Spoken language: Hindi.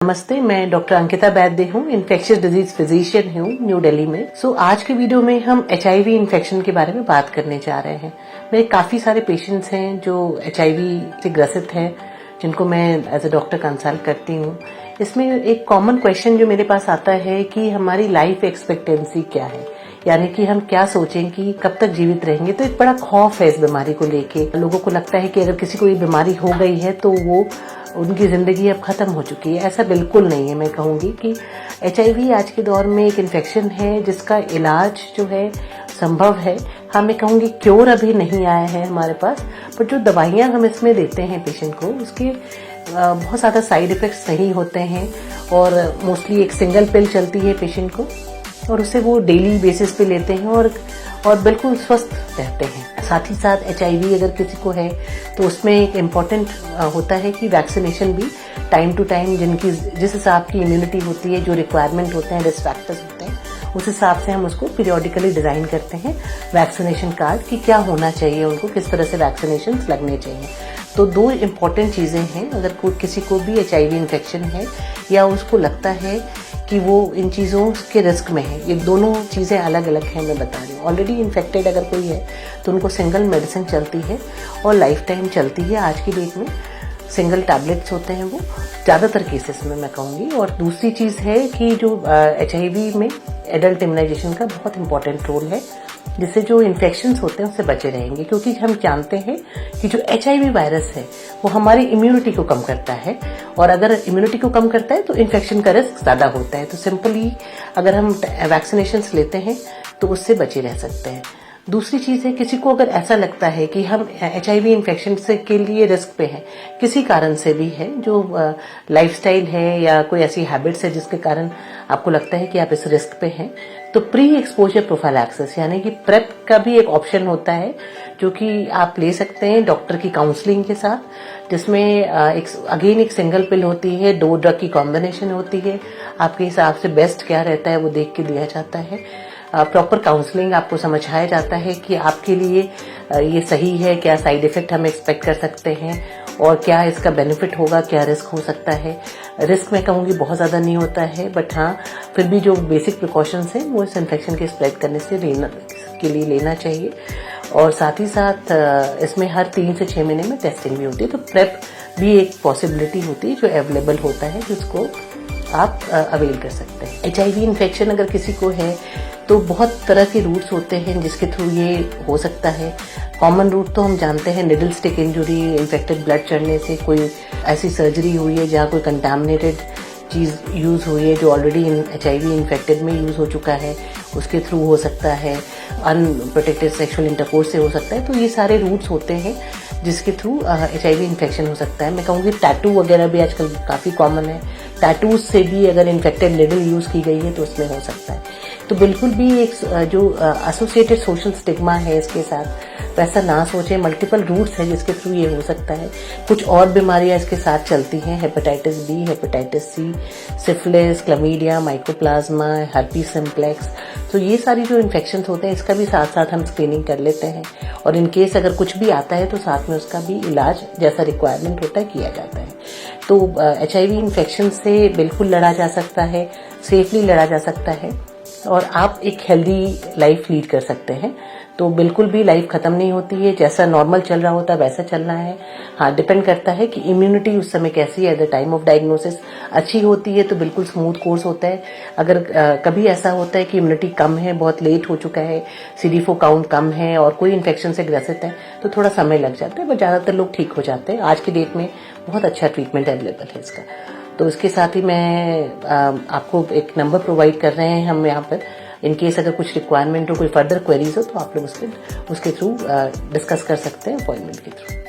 नमस्ते, मैं डॉक्टर अंकिता वैद्य हूँ, इन्फेक्शियस डिजीज फिजिशियन हूँ न्यू दिल्ली में। आज के वीडियो में हम HIV इन्फेक्शन के बारे में बात करने जा रहे हैं। मेरे काफी सारे पेशेंट्स हैं जो HIV से ग्रसित हैं, जिनको मैं एज ए डॉक्टर कंसल्ट करती हूँ। इसमें एक कॉमन क्वेश्चन जो मेरे पास आता है कि हमारी लाइफ एक्सपेक्टेंसी क्या है, यानी कि हम क्या सोचें कि कब तक जीवित रहेंगे। तो एक बड़ा खौफ है इस बीमारी को लेके। लोगों को लगता है कि अगर किसी को ये बीमारी हो गई है तो वो उनकी जिंदगी अब खत्म हो चुकी है। ऐसा बिल्कुल नहीं है। मैं कहूंगी कि HIV आज के दौर में एक इन्फेक्शन है जिसका इलाज जो है संभव है। हाँ, मैं कहूंगी क्योर अभी नहीं आया है हमारे पास, पर जो दवाइयां हम इसमें देते हैं पेशेंट को, उसके बहुत ज्यादा साइड इफेक्ट्स नहीं होते हैं और मोस्टली एक सिंगल पिल चलती है पेशेंट को और उसे वो डेली बेसिस पे लेते हैं और बिल्कुल स्वस्थ रहते हैं। साथ ही साथ HIV अगर किसी को है तो उसमें एक इम्पॉर्टेंट होता है कि वैक्सीनेशन भी टाइम टू टाइम, जिस हिसाब की इम्यूनिटी होती है, जो रिक्वायरमेंट होते हैं, रिस्क फैक्टर्स होते हैं, उस हिसाब से हम उसको पीरियोडिकली डिजाइन करते हैं वैक्सीनेशन कार्ड कि क्या होना चाहिए, उनको किस तरह से वैक्सीनेशन लगने चाहिए। तो दो इम्पॉर्टेंट चीजें हैं। अगर किसी को भी HIV इन्फेक्शन है या उसको लगता है कि वो इन चीज़ों के रिस्क में है, ये दोनों चीज़ें अलग अलग हैं। मैं बता रही हूँ, ऑलरेडी इन्फेक्टेड अगर कोई है तो उनको सिंगल मेडिसिन चलती है और लाइफ टाइम चलती है। आज की डेट में सिंगल टैबलेट्स होते हैं वो ज़्यादातर केसेस में, मैं कहूँगी। और दूसरी चीज़ है कि जो HIV में एडल्ट इम्यूनाइजेशन का बहुत इंपॉर्टेंट रोल है, जिससे जो इन्फेक्शंस होते हैं उससे बचे रहेंगे। क्योंकि हम जानते हैं कि जो HIV वायरस है वो हमारी इम्यूनिटी को कम करता है और अगर इम्यूनिटी को कम करता है तो इन्फेक्शन का रिस्क ज्यादा होता है। तो सिंपली अगर हम वैक्सीनेशंस लेते हैं तो उससे बचे रह सकते हैं। दूसरी चीज है, किसी को अगर ऐसा लगता है कि हम HIV इन्फेक्शन से के लिए रिस्क पे हैं, किसी कारण से भी है, जो लाइफस्टाइल है या कोई ऐसी हैबिट्स है जिसके कारण आपको लगता है कि आप इस रिस्क पे हैं, तो प्री एक्सपोजर प्रोफाइलैक्सिस यानी कि प्रेप का भी एक ऑप्शन होता है जो कि आप ले सकते हैं डॉक्टर की काउंसलिंग के साथ, जिसमें एक सिंगल पिल होती है, 2 ड्रग की कॉम्बिनेशन होती है। आपके हिसाब से बेस्ट क्या रहता है वो देख के दिया जाता है। प्रॉपर काउंसलिंग आपको समझाया जाता है कि आपके लिए ये सही है, क्या साइड इफेक्ट हम एक्सपेक्ट कर सकते हैं और क्या इसका बेनिफिट होगा, क्या रिस्क हो सकता है। रिस्क मैं कहूँगी बहुत ज़्यादा नहीं होता है, बट हाँ फिर भी जो बेसिक प्रिकॉशंस हैं वो इस इन्फेक्शन के स्प्रेड करने से लेना चाहिए। और साथ ही साथ इसमें हर 3 से 6 महीने में टेस्टिंग भी होती है। तो प्रेप भी एक पॉसिबिलिटी होती है जो अवेलेबल होता है, जिसको आप अवेल कर सकते हैं। HIV इन्फेक्शन अगर किसी को है तो बहुत तरह के रूट्स होते हैं जिसके थ्रू ये हो सकता है। कॉमन रूट तो हम जानते हैं, needle stick injury, infected blood चढ़ने से, कोई ऐसी सर्जरी हुई है जहाँ कोई कंटामिनेटेड चीज यूज हुई है जो ऑलरेडी HIV इन्फेक्टेड में यूज हो चुका है, उसके थ्रू हो सकता है। अनप्रोटेक्टेड सेक्सुअल इंटरकोर्स से हो सकता है। तो ये सारे रूट्स होते हैं जिसके थ्रू HIV इन्फेक्शन हो सकता है। मैं कहूँगी टैटू वगैरह भी आजकल काफी कॉमन है। टैटूज से भी अगर इन्फेक्टेड निडल यूज की गई है तो उसमें हो सकता है। तो बिल्कुल भी एक जो एसोसिएटेड सोशल स्टिग्मा है इसके साथ, वैसा ना सोचें। मल्टीपल रूट्स है जिसके थ्रू ये हो सकता है। कुछ और बीमारियां इसके साथ चलती हैं, hepatitis B, hepatitis C, syphilis, chlamydia, mycoplasma, herpes simplex. तो ये सारी जो इन्फेक्शंस होते हैं इसका भी साथ साथ हम स्क्रीनिंग कर लेते हैं और इन केस अगर कुछ भी आता है तो साथ में उसका भी इलाज जैसा रिक्वायरमेंट होता है किया जाता है। तो HIV इन्फेक्शन से बिल्कुल लड़ा जा सकता है, सेफली लड़ा जा सकता है और आप एक हेल्दी लाइफ लीड कर सकते हैं। तो बिल्कुल भी लाइफ खत्म नहीं होती है, जैसा नॉर्मल चल रहा होता है वैसा चलना है। हाँ, डिपेंड करता है कि इम्यूनिटी उस समय कैसी है। At the time of diagnosis अच्छी होती है तो बिल्कुल स्मूथ कोर्स होता है। अगर कभी ऐसा होता है कि इम्यूनिटी कम है, बहुत लेट हो चुका है, CD4 काउंट कम है और कोई इन्फेक्शन से ग्रसित है, तो थोड़ा समय लग जाता है, बट ज्यादातर लोग ठीक हो जाते हैं। आज की डेट में बहुत अच्छा ट्रीटमेंट अवेलेबल है इसका। तो इसके साथ ही मैं आपको एक नंबर प्रोवाइड कर रहे हैं हम यहाँ पर। इन केस अगर कुछ रिक्वायरमेंट हो, कोई फर्दर क्वेरीज हो तो आप लोग उसके थ्रू डिस्कस कर सकते हैं अपॉइंटमेंट के थ्रू।